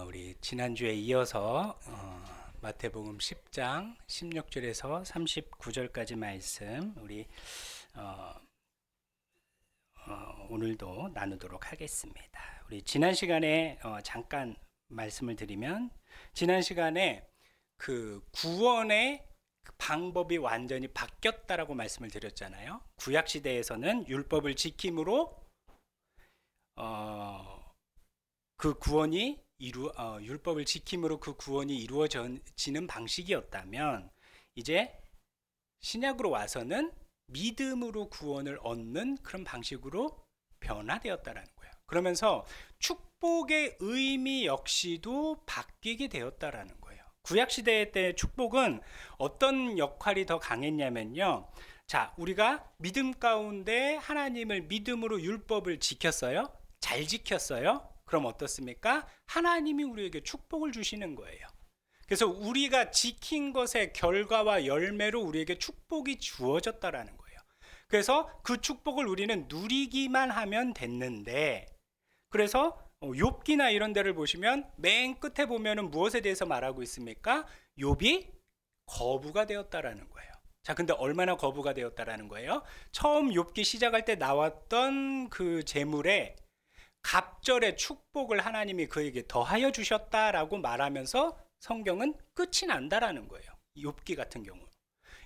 우리 지난주에 이어서 마태복음 10장 16절에서 39절까지 말씀 우리 오늘도 나누도록 하겠습니다. 우리 지난 시간에 잠깐 말씀을 드리면, 지난 시간에 그 구원의 방법이 완전히 바뀌었다라고 말씀을 드렸잖아요. 구약 시대에서는 율법을 지킴으로 그 구원이 율법을 지킴으로 그 구원이 이루어지는 방식이었다면, 이제 신약으로 와서는 믿음으로 구원을 얻는 그런 방식으로 변화되었다라는 거예요. 그러면서 축복의 의미 역시도 바뀌게 되었다라는 거예요. 구약 시대 때 축복은 어떤 역할이 더 강했냐면요, 자, 우리가 믿음 가운데 하나님을 믿음으로 율법을 지켰어요. 잘 지켰어요. 그럼 어떻습니까? 하나님이 우리에게 축복을 주시는 거예요. 그래서 우리가 지킨 것의 결과와 열매로 우리에게 축복이 주어졌다라는 거예요. 그래서 그 축복을 우리는 누리기만 하면 됐는데, 그래서 욥기나 이런 데를 보시면 맨 끝에 보면은 무엇에 대해서 말하고 있습니까? 욥이 거부가 되었다라는 거예요. 자, 근데 얼마나 거부가 되었다라는 거예요? 처음 욥기 시작할 때 나왔던 그 재물에 갑절의 축복을 하나님이 그에게 더하여 주셨다라고 말하면서 성경은 끝이 난다라는 거예요. 욥기 같은 경우.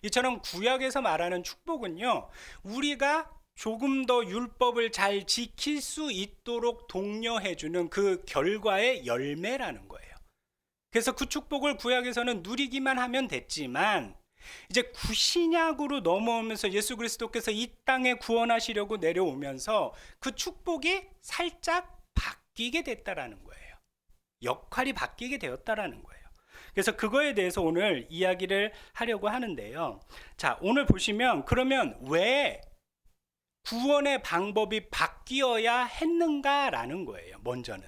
이처럼 구약에서 말하는 축복은요, 우리가 조금 더 율법을 잘 지킬 수 있도록 독려해주는 그 결과의 열매라는 거예요. 그래서 그 축복을 구약에서는 누리기만 하면 됐지만, 이제 구신약으로 넘어오면서 예수 그리스도께서 이 땅에 구원하시려고 내려오면서 그 축복이 살짝 바뀌게 됐다라는 거예요. 역할이 바뀌게 되었다라는 거예요. 그래서 그거에 대해서 오늘 이야기를 하려고 하는데요. 자, 오늘 보시면 그러면 왜 구원의 방법이 바뀌어야 했는가라는 거예요. 먼저는.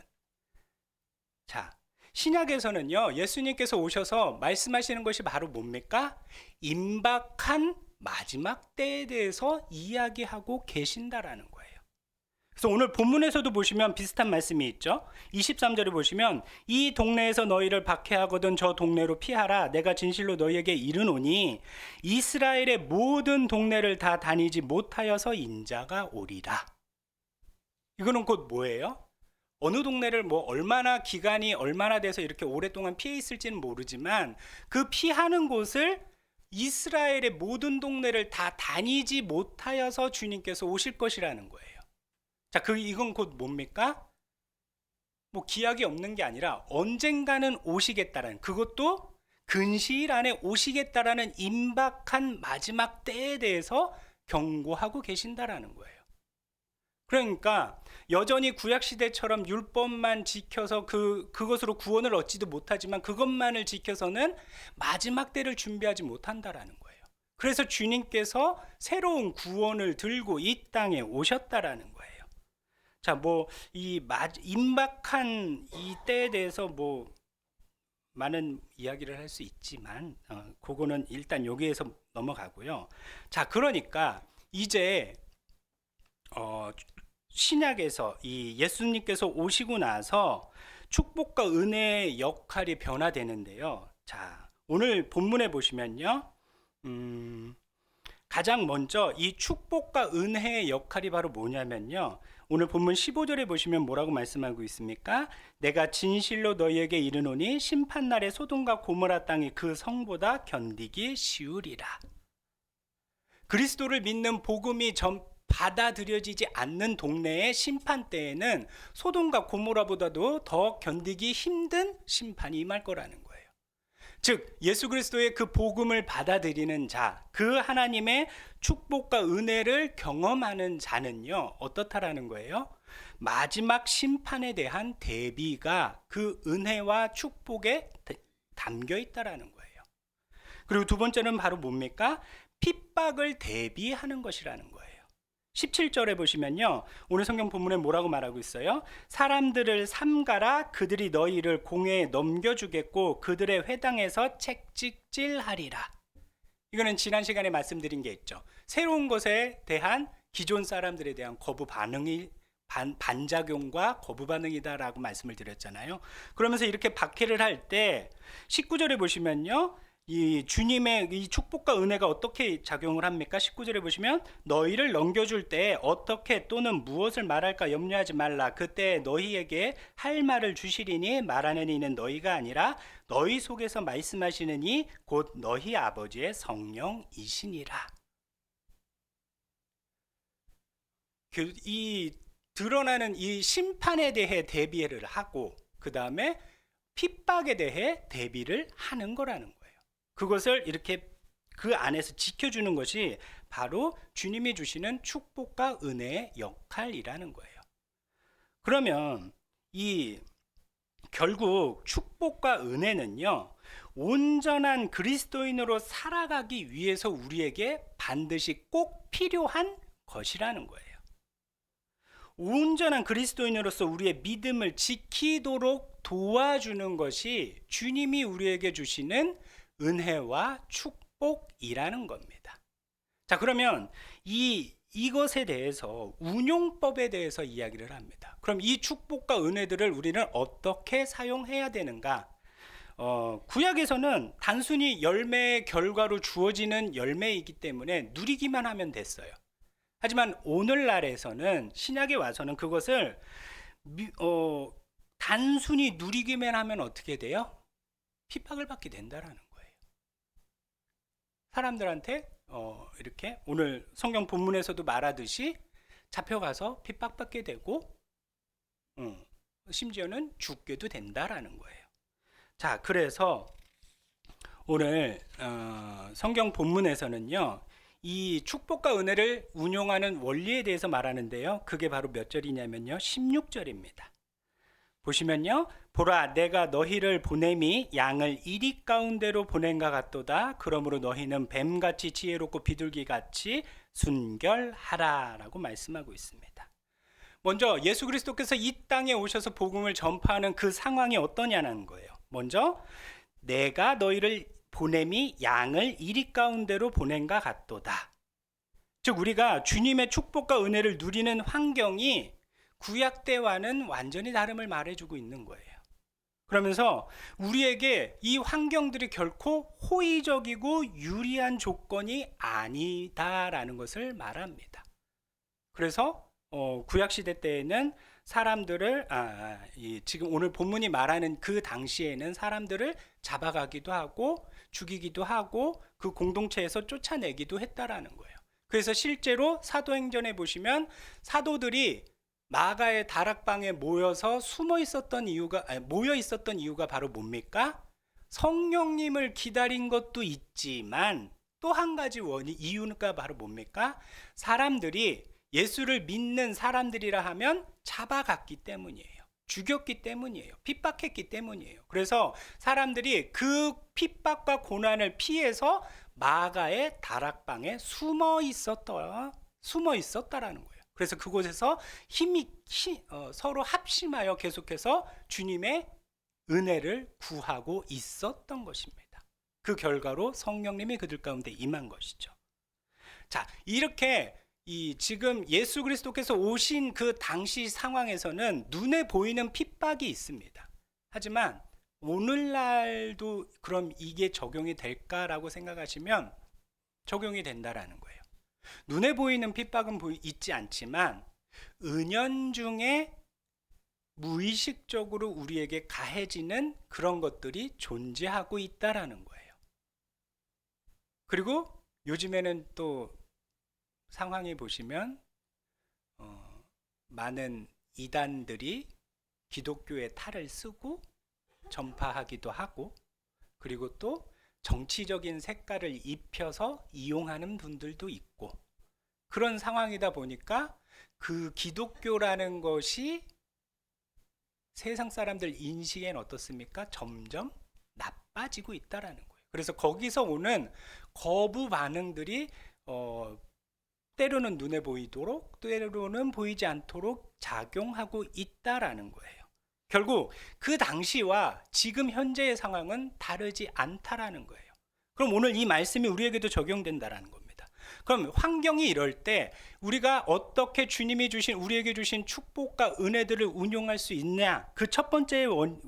자, 신약에서는요, 예수님께서 오셔서 말씀하시는 것이 바로 뭡니까? 임박한 마지막 때에 대해서 이야기하고 계신다라는 거예요. 그래서 오늘 본문에서도 보시면 비슷한 말씀이 있죠. 23절에 보시면, 이 동네에서 너희를 박해하거든 저 동네로 피하라. 내가 진실로 너희에게 이르노니 이스라엘의 모든 동네를 다 다니지 못하여서 인자가 오리라. 이거는 곧 뭐예요? 어느 동네를 얼마나 기간이 얼마나 돼서 이렇게 오랫동안 피해 있을지는 모르지만, 그 피하는 곳을 이스라엘의 모든 동네를 다 다니지 못하여서 주님께서 오실 것이라는 거예요. 자, 이건 곧 뭡니까? 기약이 없는 게 아니라 언젠가는 오시겠다라는, 그것도 근시일 안에 오시겠다라는 임박한 마지막 때에 대해서 경고하고 계신다라는 거예요. 그러니까 여전히 구약시대처럼 율법만 지켜서 그것으로 구원을 얻지도 못하지만, 그것만을 지켜서는 마지막 때를 준비하지 못한다라는 거예요. 그래서 주님께서 새로운 구원을 들고 이 땅에 오셨다라는 거예요. 자, 이 임박한 이 때에 대해서 많은 이야기를 할 수 있지만, 그거는 일단 여기에서 넘어가고요. 자, 그러니까 이제 신약에서 이 예수님께서 오시고 나서 축복과 은혜의 역할이 변화되는데요. 자, 오늘 본문에 보시면요, 가장 먼저 이 축복과 은혜의 역할이 바로 뭐냐면요, 오늘 본문 15절에 보시면 뭐라고 말씀하고 있습니까? 내가 진실로 너희에게 이르노니 심판날에 소돔과 고모라 땅이 그 성보다 견디기 쉬우리라. 그리스도를 믿는 복음이 받아들여지지 않는 동네의 심판 때에는 소돔과 고모라보다도 더 견디기 힘든 심판이 임할 거라는 거예요. 즉, 예수 그리스도의 그 복음을 받아들이는 자, 그 하나님의 축복과 은혜를 경험하는 자는요, 어떻다라는 거예요? 마지막 심판에 대한 대비가 그 은혜와 축복에 담겨 있다라는 거예요. 그리고 두 번째는 바로 뭡니까? 핍박을 대비하는 것이라는 거예요. 17절에 보시면요, 오늘 성경 본문에 뭐라고 말하고 있어요? 사람들을 삼가라. 그들이 너희를 공회에 넘겨주겠고 그들의 회당에서 채찍질하리라. 이거는 지난 시간에 말씀드린 게 있죠. 새로운 것에 대한 기존 사람들에 대한 거부 반작용과 거부 반응이다라고 말씀을 드렸잖아요. 그러면서 이렇게 박해를 할 때 19절에 보시면요. 이 주님의 이 축복과 은혜가 어떻게 작용을 합니까? 19절에 보시면 너희를 넘겨줄 때 어떻게 또는 무엇을 말할까 염려하지 말라. 그때 너희에게 할 말을 주시리니 말하는 이는 너희가 아니라 너희 속에서 말씀하시는 이 곧 너희 아버지의 성령이시니라. 이 드러나는 이 심판에 대해 대비를 하고 그 다음에 핍박에 대해 대비를 하는 거라는 거예요. 그것을 이렇게 그 안에서 지켜주는 것이 바로 주님이 주시는 축복과 은혜의 역할이라는 거예요. 그러면 이 결국 축복과 은혜는요, 온전한 그리스도인으로 살아가기 위해서 우리에게 반드시 꼭 필요한 것이라는 거예요. 온전한 그리스도인으로서 우리의 믿음을 지키도록 도와주는 것이 주님이 우리에게 주시는 은혜와 축복이라는 겁니다. 자, 그러면 이것에 대해서 운용법에 대해서 이야기를 합니다. 그럼 이 축복과 은혜들을 우리는 어떻게 사용해야 되는가? 구약에서는 단순히 열매의 결과로 주어지는 열매이기 때문에 누리기만 하면 됐어요. 하지만 오늘날에서는 신약에 와서는 그것을 단순히 누리기만 하면 어떻게 돼요? 핍박을 받게 된다라는 거예요. 사람들한테 이렇게 오늘 성경 본문에서도 말하듯이 잡혀가서 핍박받게 되고 심지어는 죽게도 된다라는 거예요. 자, 그래서 오늘 성경 본문에서는요, 이 축복과 은혜를 운용하는 원리에 대해서 말하는데요, 그게 바로 몇 절이냐면요, 16절입니다. 보시면요, 보라 내가 너희를 보냄이 양을 이리 가운데로 보낸가 같도다. 그러므로 너희는 뱀같이 지혜롭고 비둘기같이 순결하라 라고 말씀하고 있습니다. 먼저 예수 그리스도께서 이 땅에 오셔서 복음을 전파하는 그 상황이 어떠냐는 거예요. 먼저 내가 너희를 보냄이 양을 이리 가운데로 보낸가 같도다. 즉 우리가 주님의 축복과 은혜를 누리는 환경이 구약 때와는 완전히 다름을 말해주고 있는 거예요. 그러면서 우리에게 이 환경들이 결코 호의적이고 유리한 조건이 아니다라는 것을 말합니다. 그래서 구약 시대 때에는 사람들을 지금 오늘 본문이 말하는 그 당시에는 사람들을 잡아가기도 하고 죽이기도 하고 그 공동체에서 쫓아내기도 했다라는 거예요. 그래서 실제로 사도행전에 보시면 사도들이 마가의 다락방에 모여 있었던 이유가 바로 뭡니까? 성령님을 기다린 것도 있지만 또 한 가지 이유가 바로 뭡니까? 사람들이 예수를 믿는 사람들이라 하면 잡아갔기 때문이에요. 죽였기 때문이에요. 핍박했기 때문이에요. 그래서 사람들이 그 핍박과 고난을 피해서 마가의 다락방에 숨어 있었다라는 거예요. 그래서 그곳에서 서로 합심하여 계속해서 주님의 은혜를 구하고 있었던 것입니다. 그 결과로 성령님이 그들 가운데 임한 것이죠. 자, 이렇게 지금 예수 그리스도께서 오신 그 당시 상황에서는 눈에 보이는 핍박이 있습니다. 하지만 오늘날도 그럼 이게 적용이 될까라고 생각하시면 적용이 된다라는 거예요. 눈에 보이는 핍박은 있지 않지만 은연중에 무의식적으로 우리에게 가해지는 그런 것들이 존재하고 있다라는 거예요. 그리고 요즘에는 또 상황이 보시면 많은 이단들이 기독교의 탈을 쓰고 전파하기도 하고, 그리고 또 정치적인 색깔을 입혀서 이용하는 분들도 있고, 그런 상황이다 보니까 그 기독교라는 것이 세상 사람들 인식엔 어떻습니까? 점점 나빠지고 있다라는 거예요. 그래서 거기서 오는 거부 반응들이 때로는 눈에 보이도록 때로는 보이지 않도록 작용하고 있다라는 거예요. 결국 그 당시와 지금 현재의 상황은 다르지 않다라는 거예요. 그럼 오늘 이 말씀이 우리에게도 적용된다라는 겁니다. 그럼 환경이 이럴 때 우리가 어떻게 주님이 주신 우리에게 주신 축복과 은혜들을 운용할 수 있냐? 그 첫 번째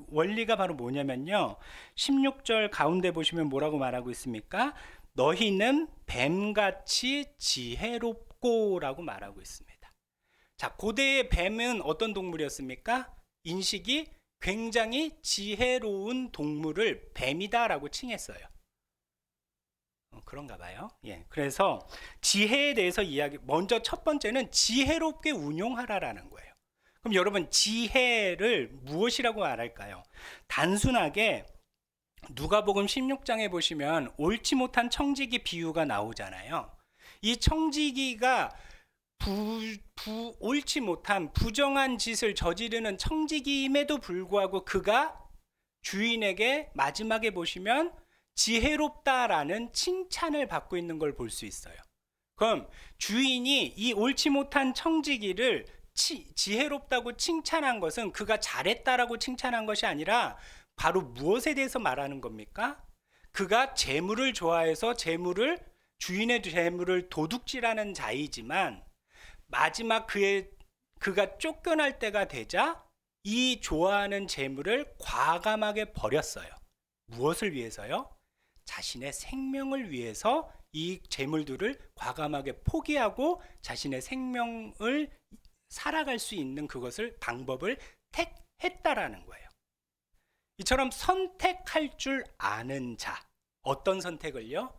원리가 바로 뭐냐면요. 16절 가운데 보시면 뭐라고 말하고 있습니까? 너희는 뱀같이 지혜롭고라고 말하고 있습니다. 자, 고대의 뱀은 어떤 동물이었습니까? 인식이 굉장히 지혜로운 동물을 뱀이다라고 칭했어요. 그런가 봐요. 예. 그래서 지혜에 대해서 먼저 첫 번째는 지혜롭게 운용하라라는 거예요. 그럼 여러분, 지혜를 무엇이라고 말할까요? 단순하게 누가복음 16장에 보시면 옳지 못한 청지기 비유가 나오잖아요. 이 청지기가 옳지 못한 부정한 짓을 저지르는 청지기임에도 불구하고 그가 주인에게 마지막에 보시면 지혜롭다라는 칭찬을 받고 있는 걸 볼 수 있어요. 그럼 주인이 이 옳지 못한 청지기를 지혜롭다고 칭찬한 것은 그가 잘했다라고 칭찬한 것이 아니라 바로 무엇에 대해서 말하는 겁니까? 그가 재물을 좋아해서 주인의 재물을 도둑질하는 자이지만 마지막 그가 쫓겨날 때가 되자 이 좋아하는 재물을 과감하게 버렸어요. 무엇을 위해서요? 자신의 생명을 위해서 이 재물들을 과감하게 포기하고 자신의 생명을 살아갈 수 있는 방법을 택했다라는 거예요. 이처럼 선택할 줄 아는 자, 어떤 선택을요?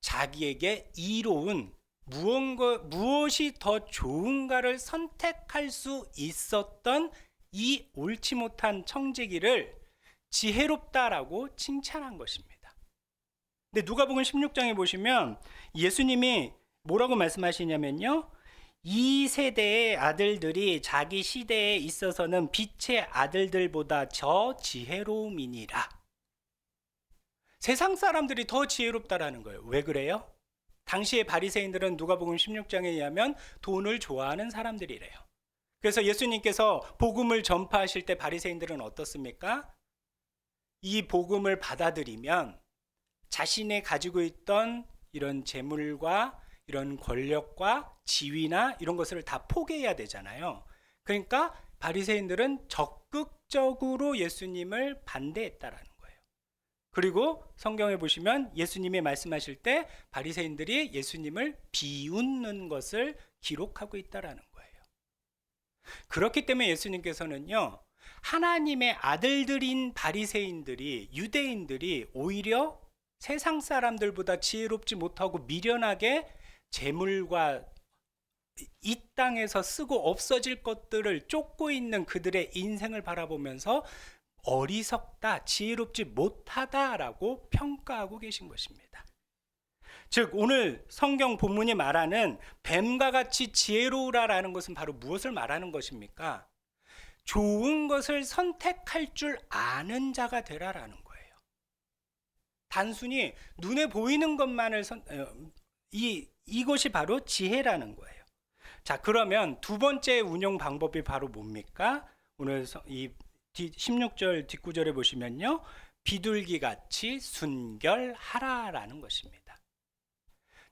자기에게 이로운 무엇이 더 좋은가를 선택할 수 있었던 이 옳지 못한 청지기를 지혜롭다라고 칭찬한 것입니다. 근데 누가복음 16장에 보시면 예수님이 뭐라고 말씀하시냐면요. 이 세대의 아들들이 자기 시대에 있어서는 빛의 아들들보다 더 지혜로움이니라. 세상 사람들이 더 지혜롭다라는 거예요. 왜 그래요? 당시의 바리새인들은 누가복음 16장에 의하면 돈을 좋아하는 사람들이래요. 그래서 예수님께서 복음을 전파하실 때 바리새인들은 어떻습니까? 이 복음을 받아들이면 자신이 가지고 있던 이런 재물과 이런 권력과 지위나 이런 것을 다 포기해야 되잖아요. 그러니까 바리새인들은 적극적으로 예수님을 반대했다라는 거예요. 그리고 성경에 보시면 예수님이 말씀하실 때 바리새인들이 예수님을 비웃는 것을 기록하고 있다라는 거예요. 그렇기 때문에 예수님께서는요, 하나님의 아들들인 바리새인들이, 유대인들이 오히려 세상 사람들보다 지혜롭지 못하고 미련하게 재물과 이 땅에서 쓰고 없어질 것들을 쫓고 있는 그들의 인생을 바라보면서 어리석다, 지혜롭지 못하다라고 평가하고 계신 것입니다. 즉 오늘 성경 본문이 말하는 뱀과 같이 지혜로우라라는 것은 바로 무엇을 말하는 것입니까? 좋은 것을 선택할 줄 아는 자가 되라라는 거예요. 단순히 눈에 보이는 것만을 이것이 바로 지혜라는 거예요. 자, 그러면 두 번째 운용 방법이 바로 뭡니까? 오늘 이 16절 뒷구절에 보시면요, 비둘기같이 순결하라라는 것입니다.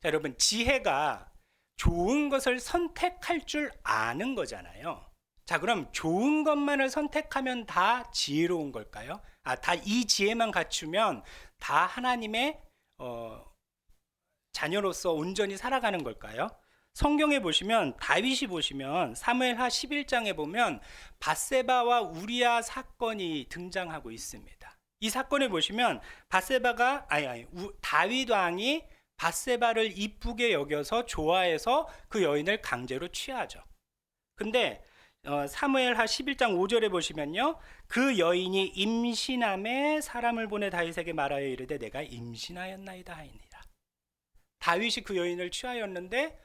자, 여러분, 지혜가 좋은 것을 선택할 줄 아는 거잖아요. 자, 그럼 좋은 것만을 선택하면 다 지혜로운 걸까요? 다 이 지혜만 갖추면 다 하나님의 자녀로서 온전히 살아가는 걸까요? 성경에 보시면 다윗이 보시면 사무엘하 11장에 보면 밧세바와 우리아 사건이 등장하고 있습니다. 이 사건에 보시면 다윗 왕이 밧세바를 이쁘게 여겨서 좋아해서 그 여인을 강제로 취하죠. 근데 사무엘하 11장 5절에 보시면요, 그 여인이 임신함에 사람을 보내 다윗에게 말하여 이르되 내가 임신하였나이다 하니라. 다윗이 그 여인을 취하였는데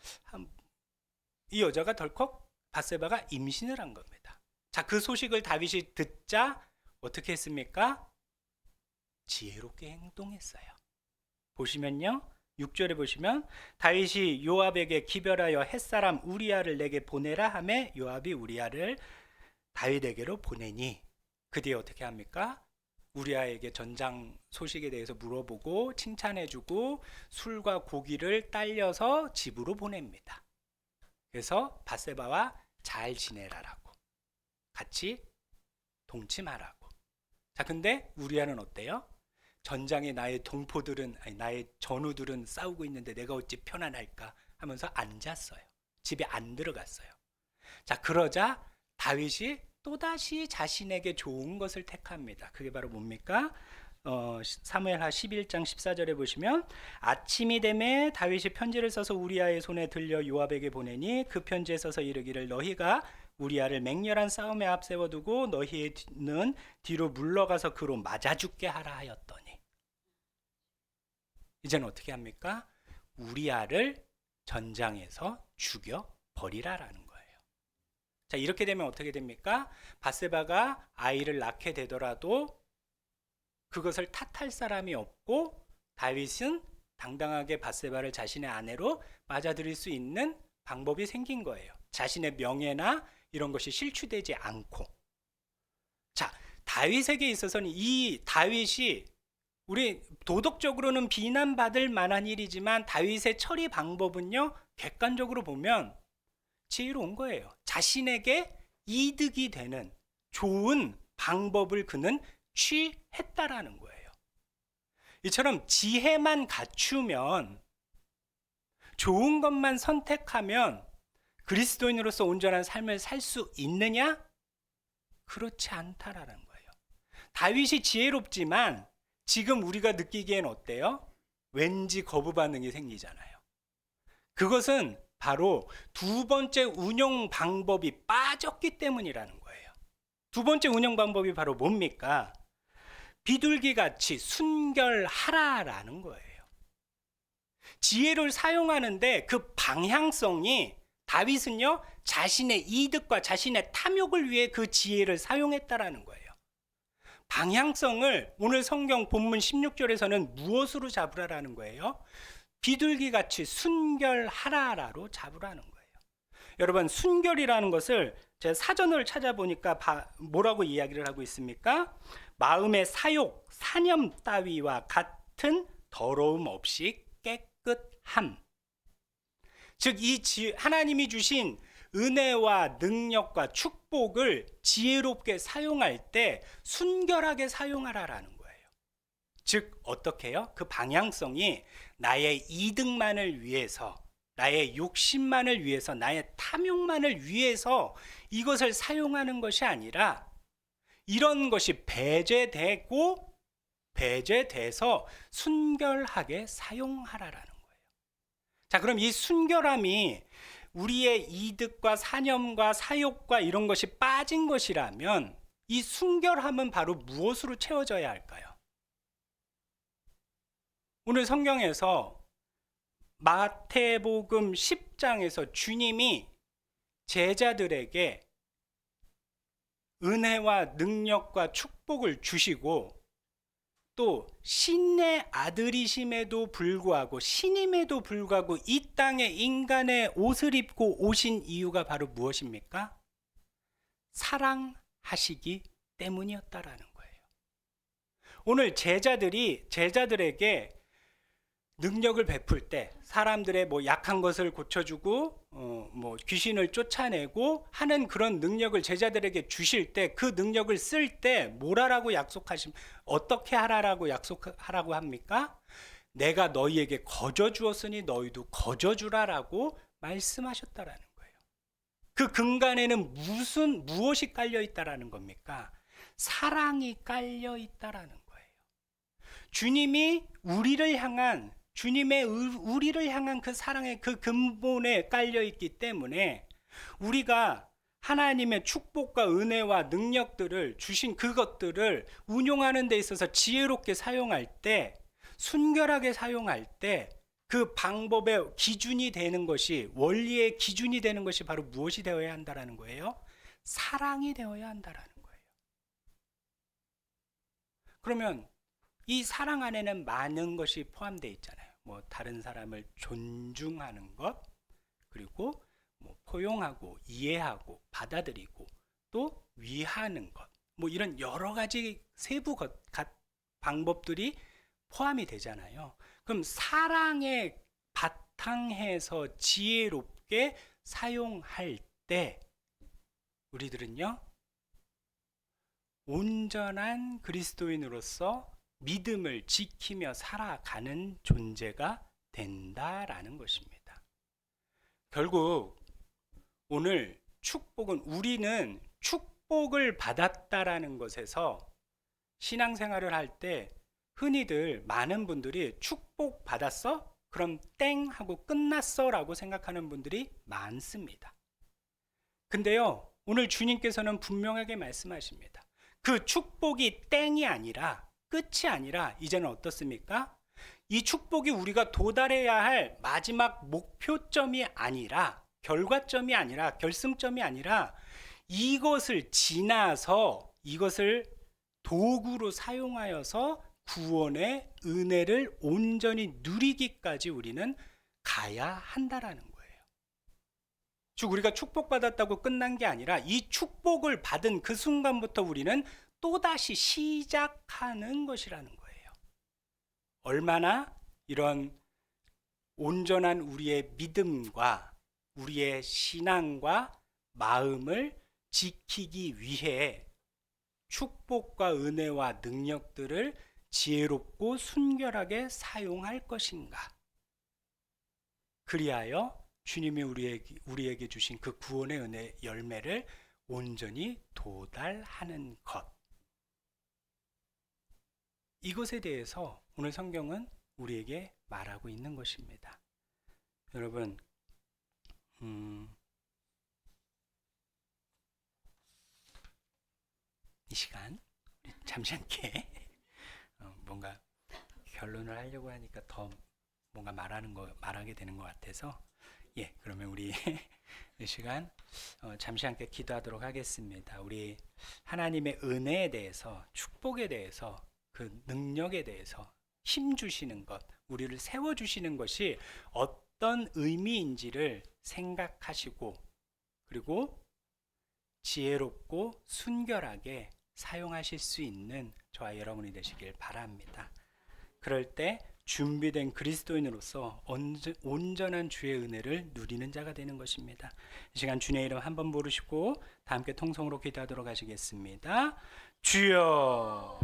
이 여자가 덜컥 밧세바가 임신을 한 겁니다. 자, 그 소식을 다윗이 듣자 어떻게 했습니까? 지혜롭게 행동했어요. 보시면요, 6절에 보시면 다윗이 요압에게 기별하여 햇사람 우리아를 내게 보내라 하매 요압이 우리아를 다윗에게로 보내니 그 뒤에 어떻게 합니까? 우리아에게 전장 소식에 대해서 물어보고 칭찬해주고 술과 고기를 딸려서 집으로 보냅니다. 그래서 밧세바와 잘 지내라라고, 같이 동침하라고. 자, 근데 우리아는 어때요? 전장에 나의 동포들은, 아니, 나의 전우들은 싸우고 있는데 내가 어찌 편안할까 하면서 앉았어요. 집에 안 들어갔어요. 자, 그러자 다윗이 또다시 자신에게 좋은 것을 택합니다. 그게 바로 뭡니까? 사무엘하 11장 14절에 보시면, 아침이 되매 다윗이 편지를 써서 우리아의 손에 들려 요압에게 보내니 그 편지에 써서 이르기를, 너희가 우리아를 맹렬한 싸움에 앞세워두고 너희는 뒤로 물러가서 그로 맞아 죽게 하라 하였더니. 이제는 어떻게 합니까? 우리아를 전장에서 죽여 버리라라는 거예요. 자, 이렇게 되면 어떻게 됩니까? 밧세바가 아이를 낳게 되더라도 그것을 탓할 사람이 없고 다윗은 당당하게 밧세바를 자신의 아내로 맞아들일 수 있는 방법이 생긴 거예요. 자신의 명예나 이런 것이 실추되지 않고. 자, 다윗에게 있어서는 이 다윗이 우리 도덕적으로는 비난받을 만한 일이지만 다윗의 처리 방법은요, 객관적으로 보면 지혜로운 거예요. 자신에게 이득이 되는 좋은 방법을 그는 취했다라는 거예요. 이처럼 지혜만 갖추면, 좋은 것만 선택하면 그리스도인으로서 온전한 삶을 살 수 있느냐? 그렇지 않다라는 거예요. 다윗이 지혜롭지만 지금 우리가 느끼기엔 어때요? 왠지 거부 반응이 생기잖아요. 그것은 바로 두 번째 운영 방법이 빠졌기 때문이라는 거예요. 두 번째 운영 방법이 바로 뭡니까? 비둘기같이 순결하라라는 거예요. 지혜를 사용하는데 그 방향성이, 다윗은요, 자신의 이득과 자신의 탐욕을 위해 그 지혜를 사용했다라는 거예요. 방향성을 오늘 성경 본문 16절에서는 무엇으로 잡으라라는 거예요? 비둘기같이 순결하라로 잡으라는 거예요. 여러분, 순결이라는 것을 제가 사전을 찾아보니까 뭐라고 이야기를 하고 있습니까? 마음의 사욕, 사념 따위와 같은 더러움 없이 깨끗함. 즉, 하나님이 주신 은혜와 능력과 축복을 지혜롭게 사용할 때 순결하게 사용하라라는 거예요. 즉, 어떻게 해요? 그 방향성이 나의 이득만을 위해서, 나의 욕심만을 위해서, 나의 탐욕만을 위해서 이것을 사용하는 것이 아니라 이런 것이 배제돼서 순결하게 사용하라라는 거예요. 자, 그럼 이 순결함이 우리의 이득과 사념과 사욕과 이런 것이 빠진 것이라면 이 순결함은 바로 무엇으로 채워져야 할까요? 오늘 성경에서 마태복음 10장에서 주님이 제자들에게 은혜와 능력과 축복을 주시고 또 신의 아들이심에도 불구하고, 신임에도 불구하고 이 땅에 인간의 옷을 입고 오신 이유가 바로 무엇입니까? 사랑하시기 때문이었다라는 거예요. 오늘 제자들에게 능력을 베풀 때, 사람들의 약한 것을 고쳐주고 귀신을 쫓아내고 하는 그런 능력을 제자들에게 주실 때, 그 능력을 쓸 때 뭐라라고 어떻게 하라라고 약속하라고 합니까? 내가 너희에게 거저 주었으니 너희도 거저 주라라고 말씀하셨다라는 거예요. 그 근간에는 무엇이 깔려 있다라는 겁니까? 사랑이 깔려 있다라는 거예요. 주님의 우리를 향한 그 사랑의 그 근본에 깔려 있기 때문에 우리가 하나님의 축복과 은혜와 능력들을 주신 그것들을 운용하는 데 있어서 지혜롭게 사용할 때, 순결하게 사용할 때 그 방법의 기준이 되는 것이, 원리의 기준이 되는 것이 바로 무엇이 되어야 한다라는 거예요? 사랑이 되어야 한다라는 거예요. 그러면 이 사랑 안에는 많은 것이 포함되어 있잖아요. 다른 사람을 존중하는 것, 그리고 포용하고 이해하고 받아들이고 또 위하는 것, 뭐 이런 여러 가지 세부 방법들이 포함이 되잖아요. 그럼 사랑의 바탕에서 지혜롭게 사용할 때 우리들은요, 온전한 그리스도인으로서 믿음을 지키며 살아가는 존재가 된다라는 것입니다. 결국 오늘 축복은, 우리는 축복을 받았다라는 것에서 신앙생활을 할 때 흔히들 많은 분들이 축복 받았어? 그럼 땡 하고 끝났어 라고 생각하는 분들이 많습니다. 근데요, 오늘 주님께서는 분명하게 말씀하십니다. 그 축복이 땡이 아니라, 끝이 아니라 이제는 어떻습니까? 이 축복이 우리가 도달해야 할 마지막 목표점이 아니라, 결과점이 아니라, 결승점이 아니라, 이것을 지나서 이것을 도구로 사용하여서 구원의 은혜를 온전히 누리기까지 우리는 가야 한다라는 거예요. 즉 우리가 축복받았다고 끝난 게 아니라 이 축복을 받은 그 순간부터 우리는 또다시 시작하는 것이라는 거예요. 얼마나 이런 온전한 우리의 믿음과 우리의 신앙과 마음을 지키기 위해 축복과 은혜와 능력들을 지혜롭고 순결하게 사용할 것인가? 그리하여 주님이 우리에게 주신 그 구원의 은혜 열매를 온전히 도달하는 것. 이것에 대해서 오늘 성경은 우리에게 말하고 있는 것입니다. 여러분, 이 시간 잠시 함께 뭔가 결론을 하려고 하니까 더 뭔가 말하게 되는 것 같아서, 그러면 우리 이 시간 잠시 함께 기도하도록 하겠습니다. 우리 하나님의 은혜에 대해서, 축복에 대해서, 그 능력에 대해서, 힘 주시는 것, 우리를 세워 주시는 것이 어떤 의미인지를 생각하시고, 그리고 지혜롭고 순결하게 사용하실 수 있는 저와 여러분이 되시길 바랍니다. 그럴 때 준비된 그리스도인으로서 온전한 주의 은혜를 누리는 자가 되는 것입니다. 이 시간 주님의 이름 한번 부르시고 다 함께 통성으로 기도하도록 하시겠습니다. 주여.